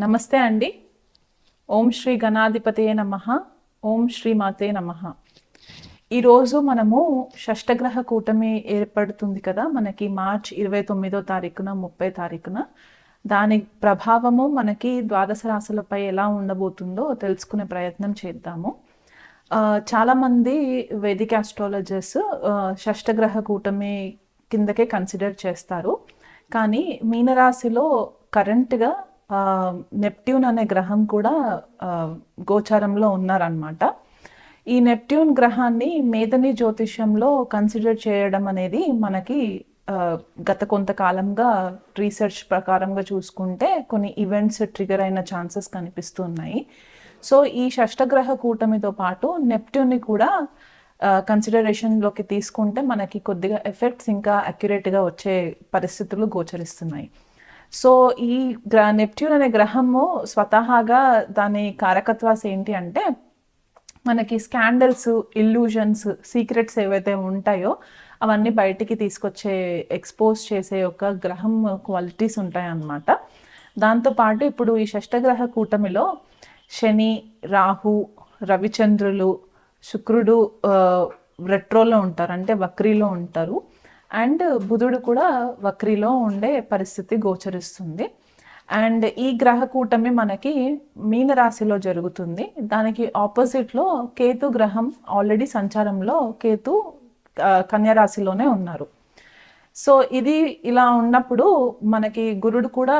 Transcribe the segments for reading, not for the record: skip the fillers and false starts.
నమస్తే అండి. ఓం శ్రీ గణాధిపతయే నమః. ఓం శ్రీ మాతే నమః. ఈరోజు మనము షష్టగ్రహ కూటమి ఏర్పడుతుంది కదా, మనకి మార్చ్ 29వ తారీఖున 30 తారీఖున. దాని ప్రభావము మనకి ద్వాదశ రాశులపై ఎలా ఉండబోతుందో తెలుసుకునే ప్రయత్నం చేద్దాము. చాలామంది వేదిక్ ఆస్ట్రాలజర్స్ షష్టగ్రహ కూటమి కిందకే కన్సిడర్ చేస్తారు. కానీ మీనరాశిలో కరెంట్గా నెప్ట్యూన్ అనే గ్రహం కూడా గోచారంలో ఉన్నారనమాట. ఈ నెప్ట్యూన్ గ్రహాన్ని మేధని జ్యోతిష్యంలో కన్సిడర్ చేయడం అనేది మనకి గత కొంతకాలంగా రీసెర్చ్ ప్రకారంగా చూసుకుంటే కొన్ని ఈవెంట్స్ ట్రిగర్ అయిన ఛాన్సెస్ కనిపిస్తున్నాయి. సో ఈ షష్టగ్రహ కూటమితో పాటు నెప్ట్యూన్ని కూడా కన్సిడరేషన్లోకి తీసుకుంటే మనకి కొద్దిగా ఎఫెక్ట్స్ ఇంకా అక్యురేట్గా వచ్చే పరిస్థితులు గోచరిస్తున్నాయి. సో ఈ నెప్ట్యూన్ అనే గ్రహము స్వతహాగా దాని కారకత్వాస్ ఏంటి అంటే, మనకి స్కాండల్స్, ఇల్యూజన్స్, సీక్రెట్స్ ఏవైతే ఉంటాయో అవన్నీ బయటికి తీసుకొచ్చే, ఎక్స్పోజ్ చేసే ఒక గ్రహం క్వాలిటీస్ ఉంటాయన్నమాట. దాంతోపాటు ఇప్పుడు ఈ షష్టగ్రహ కూటమిలో శని, రాహు, రవిచంద్రులు, శుక్రుడు రెట్రోలో ఉంటారు, అంటే వక్రీలో ఉంటారు. అండ్ బుధుడు కూడా వక్రీలో ఉండే పరిస్థితి గోచరిస్తుంది. అండ్ ఈ గ్రహ కూటమి మనకి మీనరాశిలో జరుగుతుంది. దానికి ఆపోజిట్లో కేతు గ్రహం ఆల్రెడీ సంచారంలో, కేతు కన్యరాశిలోనే ఉన్నారు. సో ఇది ఇలా ఉన్నప్పుడు మనకి గురుడు కూడా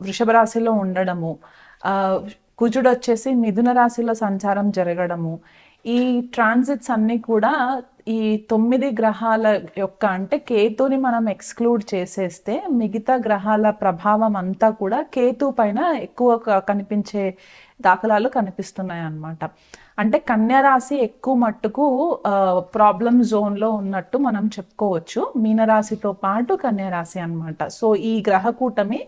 వృషభ రాశిలో ఉండడము, కుజుడు వచ్చేసి మిథున రాశిలో సంచారం జరగడము, ఈ ట్రాన్సిట్స్ అన్నీ కూడా ఈ 9 గ్రహాల యొక్క, అంటే కేతుని మనం ఎక్స్క్లూడ్ చేసేస్తే మిగతా గ్రహాల ప్రభావం అంతా కూడా కేతు పైన ఎక్కువ కనిపించే దాఖలాలు కనిపిస్తున్నాయి అన్నమాట. అంటే కన్యారాశి ఎక్కువ మట్టుకు ప్రాబ్లమ్ జోన్లో ఉన్నట్టు మనం చెప్పుకోవచ్చు, మీనరాశితో పాటు కన్యారాశి అన్నమాట. సో ఈ గ్రహ కూటమి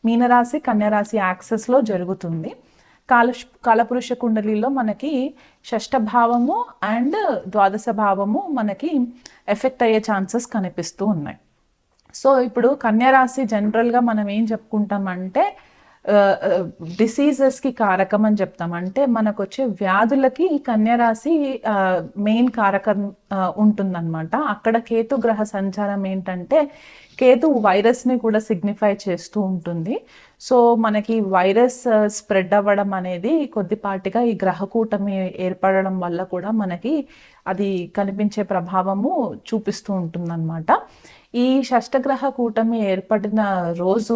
మీనరాశి కన్యారాశి యాక్సెస్లో జరుగుతుంది. కాలపురుష కుండలిలో మనకి షష్ఠ భావము అండ్ ద్వాదశ భావము మనకి ఎఫెక్ట్ అయ్యే ఛాన్సెస్ కనిపిస్తూ ఉన్నాయి. సో ఇప్పుడు కన్యారాశి జనరల్గా మనం ఏం చెప్పుకుంటామంటే డిసీజెస్కి కారకం అని చెప్తాం. అంటే మనకు వచ్చే వ్యాధులకి ఈ కన్యారాశి మెయిన్ కారకం ఉంటుందన్నమాట. అక్కడ కేతు గ్రహ సంచారం ఏంటంటే, కేతు వైరస్ని కూడా సిగ్నిఫై చేస్తూ ఉంటుంది. సో మనకి వైరస్ స్ప్రెడ్ అవ్వడం అనేది కొద్దిపాటిగా ఈ గ్రహ కూటమి ఏర్పడడం వల్ల కూడా మనకి అది కనిపించే ప్రభావము చూపిస్తూ ఉంటుందన్నమాట. ఈ షష్టగ్రహ కూటమి ఏర్పడిన రోజు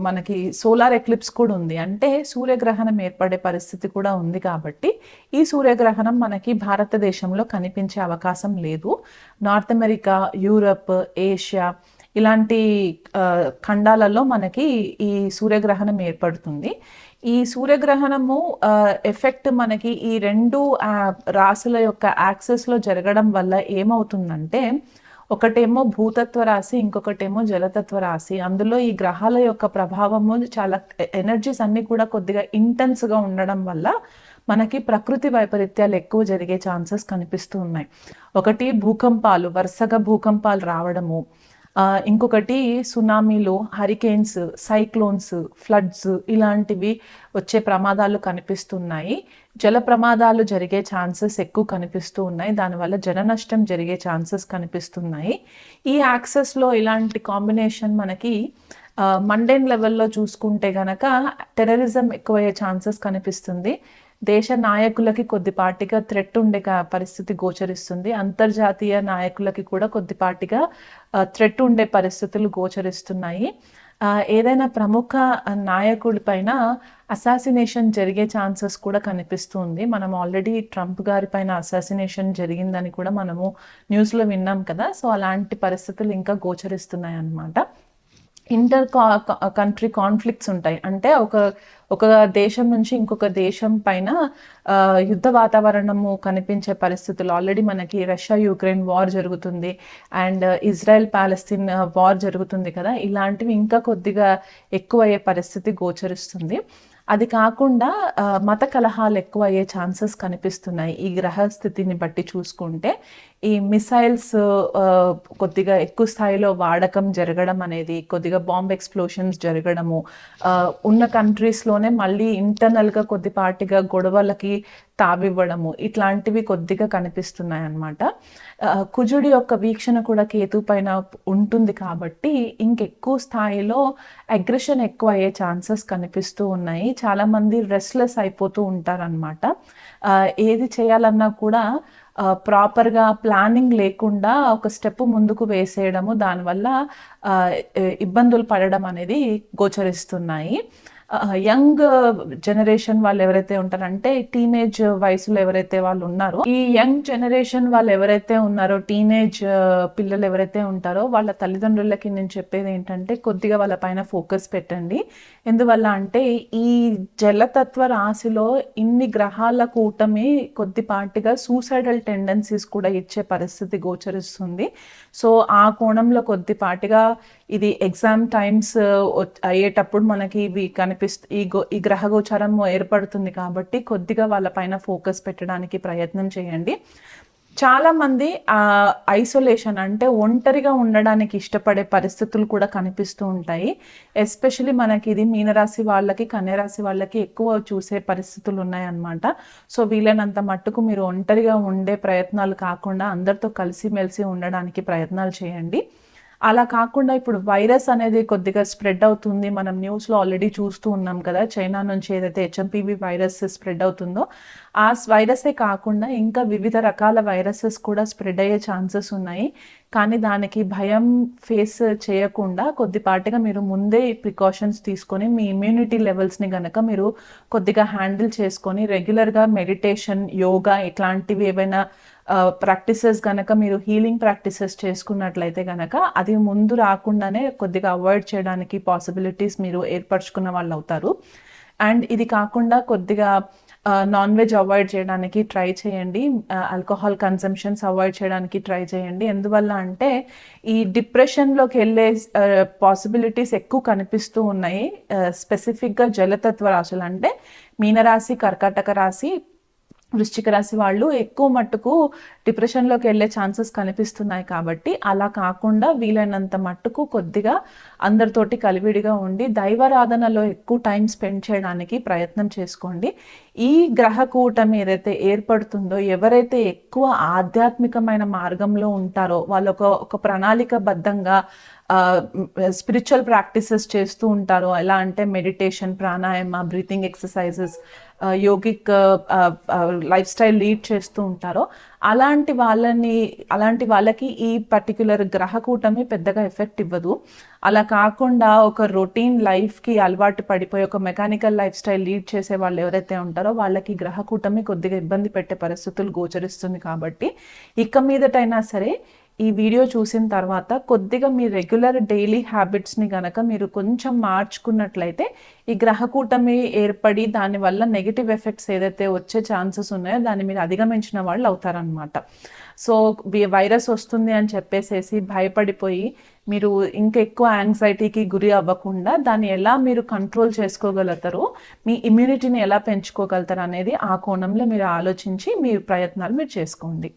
మనకి సోలార్ ఎక్లిప్స్ కూడా ఉంది, అంటే సూర్యగ్రహణం ఏర్పడే పరిస్థితి కూడా ఉంది. కాబట్టి ఈ సూర్యగ్రహణం మనకి భారతదేశంలో కనిపించే అవకాశం లేదు. నార్త్ అమెరికా, యూరప్, ఏషియా ఇలాంటి ఖండాలలో మనకి ఈ సూర్యగ్రహణం ఏర్పడుతుంది. ఈ సూర్యగ్రహణము ఎఫెక్ట్ మనకి ఈ రెండు రాశుల యొక్క యాక్సెస్లో జరగడం వల్ల ఏమవుతుందంటే, ఒకటేమో భూతత్వ రాశి, ఇంకొకటేమో జలతత్వ రాశి. అందులో ఈ గ్రహాల యొక్క ప్రభావము చాలా, ఎనర్జీస్ అన్నీ కూడా కొద్దిగా ఇంటెన్స్గా ఉండడం వల్ల మనకి ప్రకృతి వైపరీత్యాలు ఎక్కువ జరిగే ఛాన్సెస్ కనిపిస్తూ ఉన్నాయి. ఒకటి భూకంపాలు, వరుసగా భూకంపాలు రావడము, ఇంకొకటి సునామీలు, హరికేన్స్, సైక్లోన్స్, ఫ్లడ్స్ ఇలాంటివి వచ్చే ప్రమాదాలు కనిపిస్తున్నాయి. జల ప్రమాదాలు జరిగే ఛాన్సెస్ ఎక్కువ కనిపిస్తూ ఉన్నాయి. దానివల్ల జన నష్టం జరిగే ఛాన్సెస్ కనిపిస్తున్నాయి. ఈ యాక్సెస్లో ఇలాంటి కాంబినేషన్ మనకి మండేన్ లెవెల్లో చూసుకుంటే గనక టెర్రరిజం ఎక్కువయ్యే ఛాన్సెస్ కనిపిస్తుంది. దేశ నాయకులకి కొద్దిపాటిగా థ్రెట్ ఉండే పరిస్థితి గోచరిస్తుంది. అంతర్జాతీయ నాయకులకి కూడా కొద్దిపాటిగా థ్రెట్ ఉండే పరిస్థితులు గోచరిస్తున్నాయి. ఏదైనా ప్రముఖ నాయకుడి పైన అసాసినేషన్ జరిగే ఛాన్సెస్ కూడా కనిపిస్తుంది. మనం ఆల్రెడీ ట్రంప్ గారి పైన అసాసినేషన్ జరిగిందని కూడా మనము న్యూస్లో విన్నాం కదా. సో అలాంటి పరిస్థితులు ఇంకా గోచరిస్తున్నాయి అన్నమాట. ఇంటర్ కంట్రీ కాన్ఫ్లిక్ట్స్ ఉంటాయి, అంటే ఒక దేశం నుంచి ఇంకొక దేశం పైన యుద్ధ వాతావరణము కనిపించే పరిస్థితులు. ఆల్రెడీ మనకి రష్యా యుక్రెయిన్ వార్ జరుగుతుంది, అండ్ ఇజ్రాయెల్ పాలస్తీన్ వార్ జరుగుతుంది కదా. ఇలాంటివి ఇంకా కొద్దిగా ఎక్కువ అయ్యే పరిస్థితి గోచరిస్తుంది. అది కాకుండా మత కలహాలు ఎక్కువ అయ్యే ఛాన్సెస్ కనిపిస్తున్నాయి ఈ గ్రహ స్థితిని బట్టి చూసుకుంటే. ఈ మిసైల్స్ కొద్దిగా ఎక్కువ స్థాయిలో వాడకం జరగడం అనేది, కొద్దిగా బాంబ్ ఎక్స్‌ప్లోషన్స్ జరగడము, ఉన్న కంట్రీస్‌లోనే మళ్ళీ ఇంటర్నల్‌గా కొద్దిపాటిగా గొడవలకి తావివ్వడము, ఇట్లాంటివి కొద్దిగా కనిపిస్తున్నాయన్నమాట. కుజుడి యొక్క వీక్షణ కూడా కేతు పైన ఉంటుంది కాబట్టి ఇంకెక్కువ స్థాయిలో అగ్రెషన్ ఎక్కువ అయ్యే ఛాన్సెస్ కనిపిస్తూ ఉన్నాయి. చాలామంది రెస్ట్‌లెస్ అయిపోతూ ఉంటారనమాట. ఏది చేయాలన్నా కూడా ప్రాపర్‌గా ప్లానింగ్ లేకుండా ఒక స్టెప్ ముందుకు వేసేయడము, దానివల్ల ఇబ్బందులు పడడం అనేది గోచరిస్తున్నాయి. యంగ్ జనరేషన్ వాళ్ళు ఎవరైతే ఉంటారంటే టీనేజ్ వయసులో ఎవరైతే వాళ్ళు ఉన్నారో, ఈ యంగ్ జనరేషన్ వాళ్ళు ఎవరైతే ఉన్నారో, టీనేజ్ పిల్లలు ఎవరైతే ఉంటారో వాళ్ళ తల్లిదండ్రులకి నేను చెప్పేది ఏంటంటే కొద్దిగా వాళ్ళ పైన ఫోకస్ పెట్టండి. ఎందువల్ల అంటే ఈ జలతత్వ రాశిలో ఇన్ని గ్రహాల కూటమి కొద్దిపాటిగా సూసైడల్ టెండెన్సీస్ కూడా ఇచ్చే పరిస్థితి గోచరిస్తుంది. సో ఆ కోణంలో కొద్దిపాటిగా ఇది ఎగ్జామ్ టైమ్స్ అయ్యేటప్పుడు మనకి ఇవి ఈ గ్రహ గోచారం ఏర్పడుతుంది కాబట్టి కొద్దిగా వాళ్ళ పైన ఫోకస్ పెట్టడానికి ప్రయత్నం చేయండి. చాలా మంది ఐసోలేషన్ అంటే ఒంటరిగా ఉండడానికి ఇష్టపడే పరిస్థితులు కూడా కనిపిస్తూ ఉంటాయి. ఎస్పెషలీ మనకి ఇది మీనరాశి వాళ్ళకి, కన్యరాశి వాళ్ళకి ఎక్కువ చూసే పరిస్థితులు ఉన్నాయన్నమాట. సో వీలైనంత మట్టుకు మీరు ఒంటరిగా ఉండే ప్రయత్నాలు కాకుండా అందరితో కలిసిమెలిసి ఉండడానికి ప్రయత్నాలు చేయండి. అలా కాకుండా ఇప్పుడు వైరస్ అనేది కొద్దిగా స్ప్రెడ్ అవుతుంది. మనం న్యూస్లో ఆల్రెడీ చూస్తూ ఉన్నాం కదా, చైనా నుంచి ఏదైతే హెచ్ఎంపీవీ వైరస్ స్ప్రెడ్ అవుతుందో ఆ వైరసే కాకుండా ఇంకా వివిధ రకాల వైరసెస్ కూడా స్ప్రెడ్ అయ్యే ఛాన్సెస్ ఉన్నాయి. కానీ దానికి భయం ఫేస్ చేయకుండా కొద్దిపాటిగా మీరు ముందే ప్రికాషన్స్ తీసుకొని మీ ఇమ్యూనిటీ లెవెల్స్ని గనక మీరు కొద్దిగా హ్యాండిల్ చేసుకొని రెగ్యులర్గా మెడిటేషన్, యోగా ఇట్లాంటివి ఏవైనా ప్రాక్టీసెస్ గనక మీరు హీలింగ్ ప్రాక్టీసెస్ చేసుకున్నట్లయితే గనక అది ముందు రాకుండానే కొద్దిగా అవాయిడ్ చేయడానికి పాసిబిలిటీస్ మీరు ఏర్పరచుకున్న వాళ్ళు అవుతారు. అండ్ ఇది కాకుండా కొద్దిగా నాన్ వెజ్ అవాయిడ్ చేయడానికి ట్రై చేయండి. ఆల్కహాల్ కన్సంప్షన్స్ అవాయిడ్ చేయడానికి ట్రై చేయండి. ఎందువల్ల అంటే ఈ డిప్రెషన్లోకి వెళ్ళే పాసిబిలిటీస్ ఎక్కువ కనిపిస్తూ ఉన్నాయి. స్పెసిఫిక్గా జలతత్వ రాశులు అంటే మీనరాశి, కర్కాటక రాశి, వృశ్చిక రాశి వాళ్ళు ఎక్కువ మట్టుకు డిప్రెషన్లోకి వెళ్ళే ఛాన్సెస్ కనిపిస్తున్నాయి. కాబట్టి అలా కాకుండా వీలైనంత మట్టుకు కొద్దిగా అందరితోటి కలివిడిగా ఉండి దైవారాధనలో ఎక్కువ టైం స్పెండ్ చేయడానికి ప్రయత్నం చేసుకోండి. ఈ గ్రహ కూటమి ఏదైతే ఏర్పడుతుందో, ఎవరైతే ఎక్కువ ఆధ్యాత్మికమైన మార్గంలో ఉంటారో వాళ్ళు ఒక ప్రణాళికబద్ధంగా స్పిరిచువల్ ప్రాక్టీసెస్ చేస్తూ ఉంటారో, ఎలా అంటే meditation, pranayama, breathing exercises, yogic life style lead చేస్తూ ఉంటారో అలాంటి వాళ్ళకి ఈ పర్టిక్యులర్ గ్రహ కూటమి పెద్దగా ఎఫెక్ట్ ఇవ్వదు. అలా కాకుండా ఒక రొటీన్ లైఫ్కి అలవాటు పడిపోయి ఒక మెకానికల్ లైఫ్ స్టైల్ లీడ్ చేసే వాళ్ళు ఎవరైతే ఉంటారో వాళ్ళకి గ్రహ కూటమి కొద్దిగా ఇబ్బంది పెట్టే పరిస్థితులు గోచరిస్తుంది. కాబట్టి ఇక మీదటైనా సరే ఈ వీడియో చూసిన తర్వాత కొద్దిగా మీ రెగ్యులర్ డైలీ హ్యాబిట్స్ని గనక మీరు కొంచెం మార్చుకున్నట్లయితే ఈ గ్రహ కూటమి ఏర్పడి దానివల్ల నెగిటివ్ ఎఫెక్ట్స్ ఏదైతే వచ్చే ఛాన్సెస్ ఉన్నాయో దాన్ని మీరు అధిగమించిన వాళ్ళు అవుతారనమాట. సో వైరస్ వస్తుంది అని చెప్పేసేసి భయపడిపోయి మీరు ఇంకా ఎక్కువ యాంగ్జైటీకి గురి అవ్వకుండా దాన్ని ఎలా మీరు కంట్రోల్ చేసుకోగలుగుతారో, మీ ఇమ్యూనిటీని ఎలా పెంచుకోగలుగుతారు అనేది ఆ కోణంలో మీరు ఆలోచించి మీ ప్రయత్నాలు మీరు చేసుకోండి.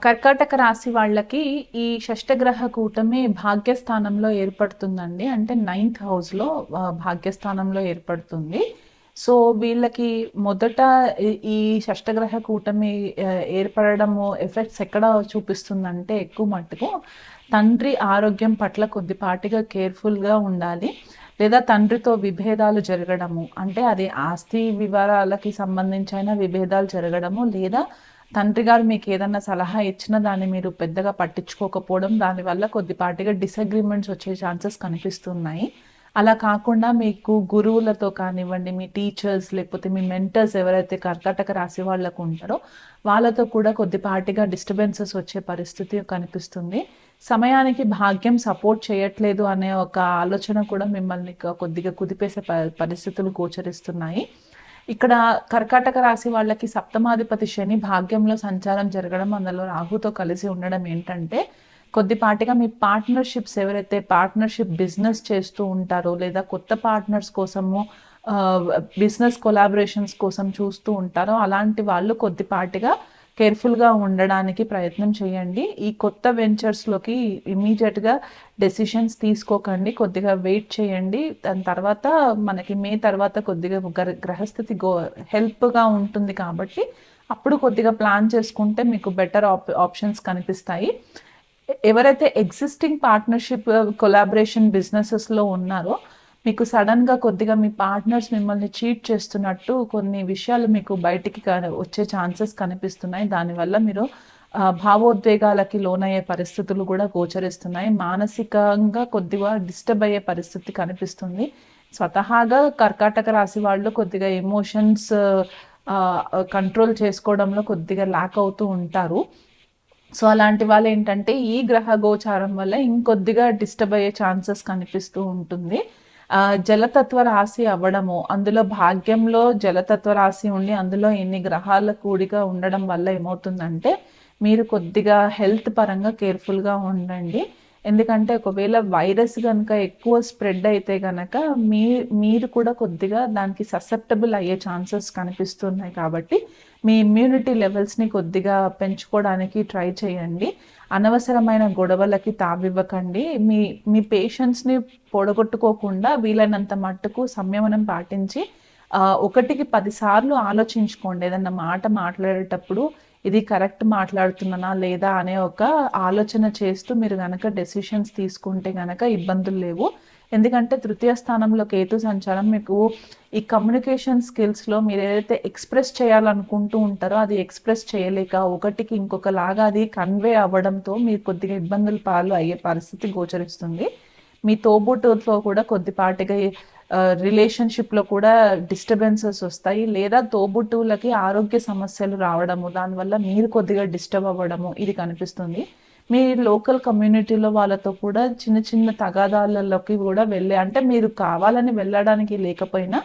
కర్కాటక రాశి వాళ్ళకి ఈ షష్టగ్రహ కూటమి భాగ్యస్థానంలో ఏర్పడుతుందండి. అంటే 9th హౌస్లో భాగ్యస్థానంలో ఏర్పడుతుంది. సో వీళ్ళకి మొదట ఈ షష్టగ్రహ కూటమి ఏర్పడము ఎఫెక్ట్స్ ఎక్కడ చూపిస్తుందంటే ఎక్కువ మట్టుకు తండ్రి ఆరోగ్యం పట్ల కొద్దిపాటిగా కేర్ఫుల్గా ఉండాలి. లేదా తండ్రితో విభేదాలు జరగడము, అంటే అది ఆస్తి వివరాలకి సంబంధించిన విభేదాలు జరగడము, లేదా తండ్రి గారు మీకు ఏదన్నా సలహా ఇచ్చినా దాన్ని మీరు పెద్దగా పట్టించుకోకపోవడం, దానివల్ల కొద్దిపాటిగా డిసగ్రిమెంట్స్ వచ్చే ఛాన్సెస్ కనిపిస్తున్నాయి. అలా కాకుండా మీకు గురువులతో కానివ్వండి, మీ టీచర్స్ లేకపోతే మీ మెంటర్స్ ఎవరైతే కర్కాటక రాశి వాళ్ళకు ఉంటారో వాళ్ళతో కూడా కొద్దిపాటిగా డిస్టర్బెన్సెస్ వచ్చే పరిస్థితి కనిపిస్తుంది. సమయానికి భాగ్యం సపోర్ట్ చేయట్లేదు అనే ఒక ఆలోచన కూడా మిమ్మల్ని కొద్దిగా కుదిపేసే పరిస్థితులు గోచరిస్తున్నాయి. ఇక్కడ కర్కాటక రాశి వాళ్ళకి సప్తమాధిపతి శని భాగ్యంలో సంచారం జరగడం, అందులో రాహుతో కలిసి ఉండడం ఏంటంటే కొద్దిపాటిగా మీ పార్ట్నర్షిప్స్ ఎవరైతే పార్ట్నర్షిప్ బిజినెస్ చేస్తూ ఉంటారో లేదా కొత్త పార్ట్నర్స్ కోసము బిజినెస్ కొలాబరేషన్స్ కోసం చూస్తూ ఉంటారో అలాంటి వాళ్ళు కొద్దిపాటిగా కేర్ఫుల్గా ఉండడానికి ప్రయత్నం చేయండి. ఈ కొత్త వెంచర్స్లోకి ఇమీడియట్గా డెసిషన్స్ తీసుకోకండి, కొద్దిగా వెయిట్ చేయండి. దాని తర్వాత మనకి మే తర్వాత కొద్దిగా గ్రహస్థితి హెల్ప్గా ఉంటుంది కాబట్టి అప్పుడు కొద్దిగా ప్లాన్ చేసుకుంటే మీకు బెటర్ ఆప్షన్స్ కనిపిస్తాయి. ఎవరైతే ఎగ్జిస్టింగ్ పార్ట్నర్షిప్ కొలాబరేషన్ బిజినెసెస్లో ఉన్నారో మీకు సడన్గా కొద్దిగా మీ పార్ట్నర్స్ మిమ్మల్ని చీట్ చేస్తున్నట్టు కొన్ని విషయాలు మీకు బయటికి వచ్చే ఛాన్సెస్ కనిపిస్తున్నాయి. దానివల్ల మీరు భావోద్వేగాలకి లోనయ్యే పరిస్థితులు కూడా గోచరిస్తున్నాయి. మానసికంగా కొద్దిగా డిస్టర్బ్ అయ్యే పరిస్థితి కనిపిస్తుంది. స్వతహాగా కర్కాటక రాశి వాళ్ళు కొద్దిగా ఎమోషన్స్ కంట్రోల్ చేసుకోవడంలో కొద్దిగా ల్యాక్ అవుతూ ఉంటారు. సో అలాంటి వాళ్ళు ఏంటంటే ఈ గ్రహ గోచారం వల్ల ఇంకొద్దిగా డిస్టర్బ్ అయ్యే ఛాన్సెస్ కనిపిస్తూ ఉంటుంది. జలతత్వ రాశి అవ్వడము, అందులో భాగ్యంలో జలతత్వ రాశి ఉండి అందులో ఎన్ని గ్రహాల కూడిక ఉండడం వల్ల ఏమవుతుందంటే మీరు కొద్దిగా హెల్త్ పరంగా కేర్ఫుల్గా ఉండండి. ఎందుకంటే ఒకవేళ వైరస్ కనుక ఎక్కువ స్ప్రెడ్ అయితే కనుక మీరు కూడా కొద్దిగా దానికి ససెప్టబుల్ అయ్యే ఛాన్సెస్ కనిపిస్తున్నాయి. కాబట్టి మీ ఇమ్యూనిటీ లెవెల్స్ని కొద్దిగా పెంచుకోవడానికి ట్రై చేయండి. అనవసరమైన గొడవలకి తావివ్వకండి. మీ పేషెన్స్ని పొడగొట్టుకోకుండా వీలైనంత మట్టుకు సంయమనం పాటించి 1కి 10 సార్లు ఆలోచించుకోండి. ఏదన్నా మాట మాట్లాడేటప్పుడు ఇది కరెక్ట్ మాట్లాడుతున్నానా లేదా అనే ఒక ఆలోచన చేస్తూ మీరు కనుక డెసిషన్స్ తీసుకుంటే కనుక ఇబ్బందులు లేవు. ఎందుకంటే తృతీయ స్థానంలో కేతు సంచారం మీకు ఈ కమ్యూనికేషన్ స్కిల్స్లో మీరు ఏదైతే ఎక్స్ప్రెస్ చేయాలనుకుంటూ ఉంటారో అది ఎక్స్ప్రెస్ చేయలేక ఒకటికి ఇంకొకలాగా అది కన్వే అవ్వడంతో మీరు కొద్దిగా ఇబ్బందులు పాలు అయ్యే పరిస్థితి గోచరిస్తుంది. మీ తోబుట్టుతో కూడా కొద్దిపాటిగా రిలేషన్షిప్లో కూడా డిస్టర్బెన్సెస్ వస్తాయి, లేదా తోబుట్టువులకి ఆరోగ్య సమస్యలు రావడము, దానివల్ల మీరు కొద్దిగా డిస్టర్బ్ అవ్వడము ఇది కనిపిస్తుంది. మీ లోకల్ కమ్యూనిటీలో వాళ్ళతో కూడా చిన్న చిన్న తగాదాలలోకి కూడా అంటే మీరు కావాలని వెళ్ళడానికి లేకపోయినా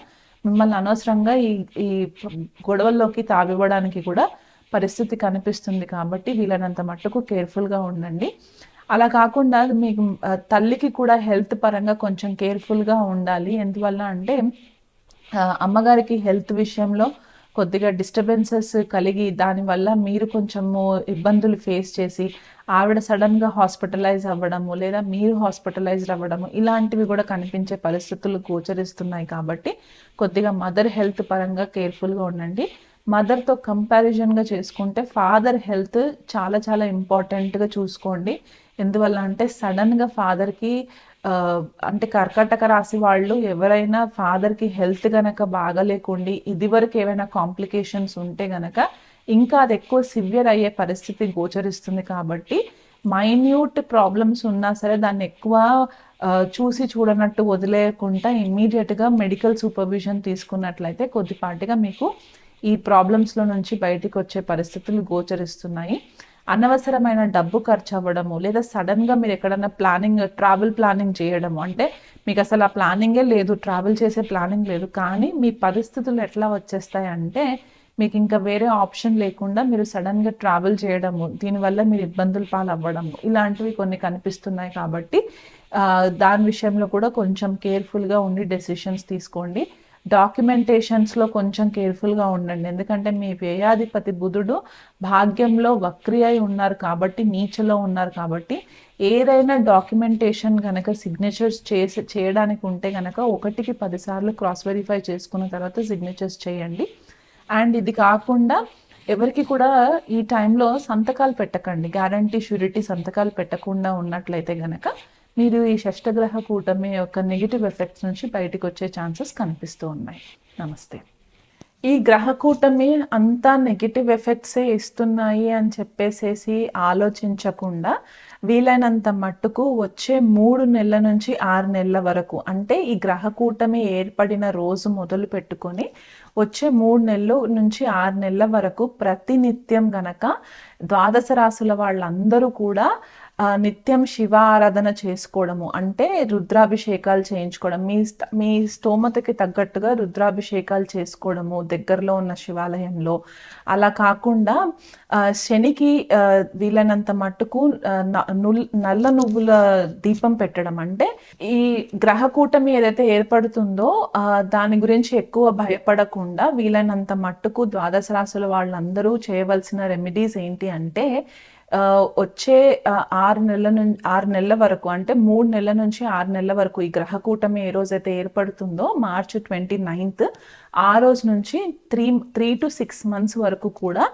మిమ్మల్ని అనవసరంగా ఈ గొడవల్లోకి తావివ్వడానికి కూడా పరిస్థితి కనిపిస్తుంది. కాబట్టి వీలైనంత మట్టుకు కేర్ఫుల్గా ఉండండి. అలా కాకుండా మీకు తల్లికి కూడా హెల్త్ పరంగా కొంచెం కేర్ఫుల్గా ఉండాలి. ఎందువల్ల అంటే అమ్మగారికి హెల్త్ విషయంలో కొద్దిగా డిస్టర్బెన్సెస్ కలిగి దానివల్ల మీరు కొంచెము ఇబ్బందులు ఫేస్ చేసి ఆవిడ సడన్గా హాస్పిటలైజ్ అవ్వడము లేదా మీరు హాస్పిటలైజ్డ్ అవ్వడము ఇలాంటివి కూడా కనిపించే పరిస్థితులు గోచరిస్తున్నాయి. కాబట్టి కొద్దిగా మదర్ హెల్త్ పరంగా కేర్ఫుల్గా ఉండండి. మదర్తో కంపారిజన్గా చేసుకుంటే ఫాదర్ హెల్త్ చాలా చాలా ఇంపార్టెంట్గా చూసుకోండి. ఎందువల్ల అంటే సడన్గా ఫాదర్కి అంటే కర్కాటక రాశి వాళ్ళు ఎవరైనా ఫాదర్కి హెల్త్ గనక బాగలేకుండి ఇదివరకు ఏమైనా కాంప్లికేషన్స్ ఉంటే గనక ఇంకా అది ఎక్కువ సివియర్ అయ్యే పరిస్థితి గోచరిస్తుంది. కాబట్టి మైన్యూట్ ప్రాబ్లమ్స్ ఉన్నా సరే దాన్ని ఎక్కువ చూసి చూడనట్టు వదిలేయకుండా ఇమ్మీడియట్గా మెడికల్ సూపర్విజన్ తీసుకున్నట్లయితే కొద్దిపాటిగా మీకు ఈ ప్రాబ్లమ్స్లో నుంచి బయటికి వచ్చే పరిస్థితులు గోచరిస్తున్నాయి. అనవసరమైన డబ్బు ఖర్చు అవ్వడము లేదా సడన్గా మీరు ఎక్కడన్నా ట్రావెల్ ప్లానింగ్ చేయడము, అంటే మీకు అసలు ఆ ప్లానింగే లేదు, ట్రావెల్ చేసే ప్లానింగ్ లేదు, కానీ మీ పరిస్థితులు ఎట్లా వచ్చేస్తాయంటే మీకు ఇంకా వేరే ఆప్షన్ లేకుండా మీరు సడన్గా ట్రావెల్ చేయడము, దీనివల్ల మీరు ఇబ్బందులు పాలవ్వడము ఇలాంటివి కొన్ని కనిపిస్తున్నాయి. కాబట్టి దాని విషయంలో కూడా కొంచెం కేర్ఫుల్గా ఉండి డెసిషన్స్ తీసుకోండి. డాక్యుమెంటేషన్స్లో కొంచెం కేర్ఫుల్గా ఉండండి. ఎందుకంటే మీ వ్యయాధిపతి బుధుడు భాగ్యంలో వక్రి అయి ఉన్నారు కాబట్టి నీచలో ఉన్నారు కాబట్టి ఏదైనా డాక్యుమెంటేషన్ కనుక సిగ్నేచర్స్ చేయడానికి ఉంటే కనుక 1కి 10 సార్లు క్రాస్ వెరిఫై చేసుకున్న తర్వాత సిగ్నేచర్స్ చేయండి. అండ్ ఇది కాకుండా ఎవరికి కూడా ఈ టైంలో సంతకాలు పెట్టకండి. గ్యారంటీ షూరిటీ సంతకాలు పెట్టకుండా ఉన్నట్లయితే కనుక మీరు ఈ షష్టగ్రహ కూటమి యొక్క నెగిటివ్ ఎఫెక్ట్స్ నుంచి బయటకు వచ్చే ఛాన్సెస్ కనిపిస్తూ ఉన్నాయి. నమస్తే. ఈ గ్రహ కూటమి అంతా నెగిటివ్ ఎఫెక్ట్సే ఇస్తున్నాయి అని చెప్పేసేసి ఆలోచించకుండా వీలైనంత మట్టుకు వచ్చే 3 నెలల నుంచి 6 నెలల వరకు, అంటే ఈ గ్రహ కూటమి ఏర్పడిన రోజు మొదలు పెట్టుకొని వచ్చే 3 నెలలు నుంచి 6 నెలల వరకు ప్రతినిత్యం గనక ద్వాదశ రాశుల వాళ్ళందరూ కూడా నిత్యం శివ ఆరాధన చేసుకోవడము అంటే రుద్రాభిషేకాలు చేయించుకోవడం, మీ స్తోమతకి తగ్గట్టుగా రుద్రాభిషేకాలు చేసుకోవడము దగ్గరలో ఉన్న శివాలయంలో. అలా కాకుండా శనికి వీలైనంత మట్టుకు నల్ల నువ్వుల దీపం పెట్టడం. అంటే ఈ గ్రహకూటమి ఏదైతే ఏర్పడుతుందో దాని గురించి ఎక్కువ భయపడకుండా వీలైనంత మట్టుకు ద్వాదశ రాశుల వాళ్ళందరూ చేయవలసిన రెమెడీస్ ఏంటి అంటే వచ్చే 6 నెలల వరకు, అంటే 3 నెలల నుంచి 6 నెలల వరకు ఈ గ్రహకూటమి ఏ రోజైతే ఏర్పడుతుందో మార్చి 29th, ఆ రోజు నుంచి 3 to 6 months వరకు కూడా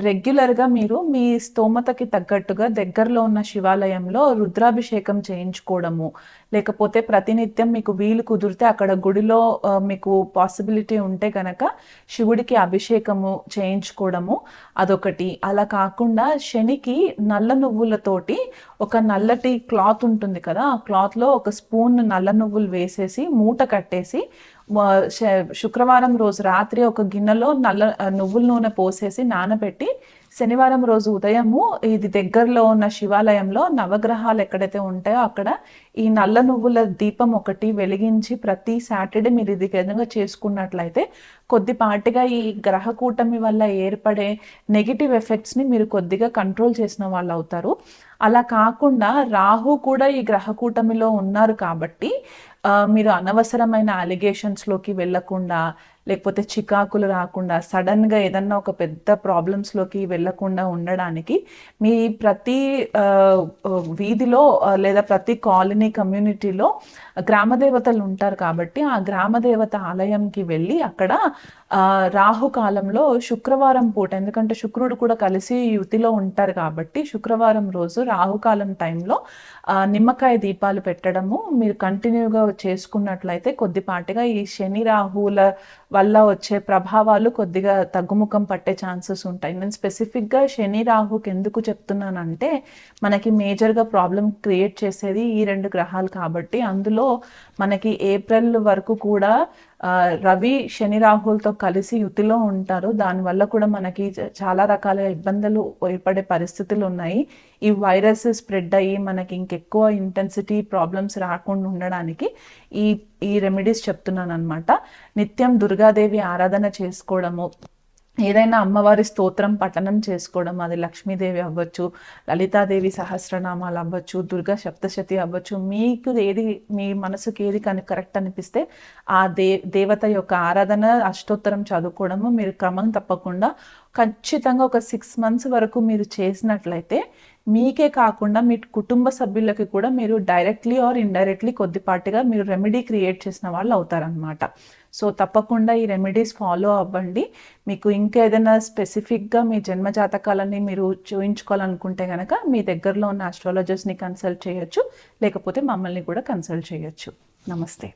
రెగ్యులర్గా మీరు మీ స్తోమతకి తగ్గట్టుగా దగ్గరలో ఉన్న శివాలయంలో రుద్రాభిషేకం చేయించుకోవడము, లేకపోతే ప్రతినిత్యం మీకు వీలు కుదిరితే అక్కడ గుడిలో మీకు పాసిబిలిటీ ఉంటే కనుక శివుడికి అభిషేకము చేయించుకోవడము అదొకటి. అలా కాకుండా శనికి నల్ల నువ్వులతోటి ఒక నల్లటి క్లాత్ ఉంటుంది కదా, ఆ క్లాత్లో ఒక స్పూన్ నల్ల నువ్వులు వేసేసి మూట కట్టేసి శుక్రవారం రోజు రాత్రి ఒక గిన్నెలో నువ్వుల నూనె పోసేసి నానబెట్టి శనివారం రోజు ఉదయము ఇది దగ్గరలో ఉన్న శివాలయంలో నవగ్రహాలు ఎక్కడైతే ఉంటాయో అక్కడ ఈ నల్ల నువ్వుల దీపం ఒకటి వెలిగించి ప్రతి సాటర్డే మీరు ఇది విధంగా చేసుకున్నట్లయితే కొద్దిపాటిగా ఈ గ్రహకూటమి వల్ల ఏర్పడే నెగిటివ్ ఎఫెక్ట్స్ని మీరు కొద్దిగా కంట్రోల్ చేసిన వాళ్ళు అవుతారు. అలా కాకుండా రాహు కూడా ఈ గ్రహకూటమిలో ఉన్నారు కాబట్టి మీరు అనవసరమైన అలిగేషన్స్లోకి వెళ్ళకుండా, లేకపోతే చికాకులు రాకుండా, సడన్గా ఏదన్నా ఒక పెద్ద ప్రాబ్లమ్స్లోకి వెళ్ళకుండా ఉండడానికి మీ ప్రతి వీధిలో లేదా ప్రతి కాలనీ కమ్యూనిటీలో గ్రామదేవతలు ఉంటారు కాబట్టి ఆ గ్రామదేవత ఆలయంకి వెళ్ళి అక్కడ రాహుకాలంలో శుక్రవారం పూట, ఎందుకంటే శుక్రుడు కూడా కలిసి యుతిలో ఉంటారు కాబట్టి శుక్రవారం రోజు రాహుకాలం టైంలో నిమ్మకాయ దీపాలు పెట్టడము మీరు కంటిన్యూగా చేసుకున్నట్లయితే కొద్దిపాటిగా ఈ శని రాహువుల వల్ల వచ్చే ప్రభావాలు కొద్దిగా తగ్గుముఖం పట్టే ఛాన్సెస్ ఉంటాయి. నేను స్పెసిఫిక్గా శని రాహుకి ఎందుకు చెప్తున్నానంటే మనకి మేజర్గా ప్రాబ్లం క్రియేట్ చేసేది ఈ 2 గ్రహాలు కాబట్టి అందులో మనకి ఏప్రిల్ వరకు కూడా రవి శని రాహులతో కలిసి యుతిలో ఉంటారు. దానివల్ల కూడా మనకి చాలా రకాల ఇబ్బందులు ఏర్పడే పరిస్థితులు ఉన్నాయి. ఈ వైరస్ స్ప్రెడ్ అయ్యి మనకి ఇంకెక్కువ ఇంటెన్సిటీ ప్రాబ్లమ్స్ రాకుండా ఉండడానికి ఈ రెమెడీస్ చెప్తున్నాను అనమాట. నిత్యం దుర్గాదేవి ఆరాధన చేసుకోవడము, ఏదైనా అమ్మవారి స్తోత్రం పఠనం చేసుకోవడం, అది లక్ష్మీదేవి అవ్వచ్చు, లలితాదేవి సహస్రనామాలు అవ్వచ్చు, దుర్గా సప్తశతి అవ్వచ్చు, మీకు ఏది మీ మనసుకి ఏది కరెక్ట్ అనిపిస్తే ఆ దేవత యొక్క ఆరాధన అష్టోత్తరం చదువుకోవడము మీరు క్రమం తప్పకుండా ఖచ్చితంగా ఒక 6 months వరకు మీరు చేసినట్లయితే మీకే కాకుండా మీ కుటుంబ సభ్యులకి కూడా మీరు డైరెక్ట్లీ ఆర్ ఇండైరెక్ట్లీ కొద్దిపాటిగా మీరు రెమెడీ క్రియేట్ చేసిన వాళ్ళు అవుతారనమాట. సో తప్పకుండా ఈ రెమెడీస్ ఫాలో అవ్వండి. మీకు ఇంకా ఏదైనా స్పెసిఫిక్గా మీ జన్మ జాతకాలని మీరు చూయించుకోవాలనుకుంటే కనుక మీ దగ్గరలో ఉన్న ఆస్ట్రాలజర్స్ని కన్సల్ట్ చేయొచ్చు, లేకపోతే మమ్మల్ని కూడా కన్సల్ట్ చేయొచ్చు. నమస్తే.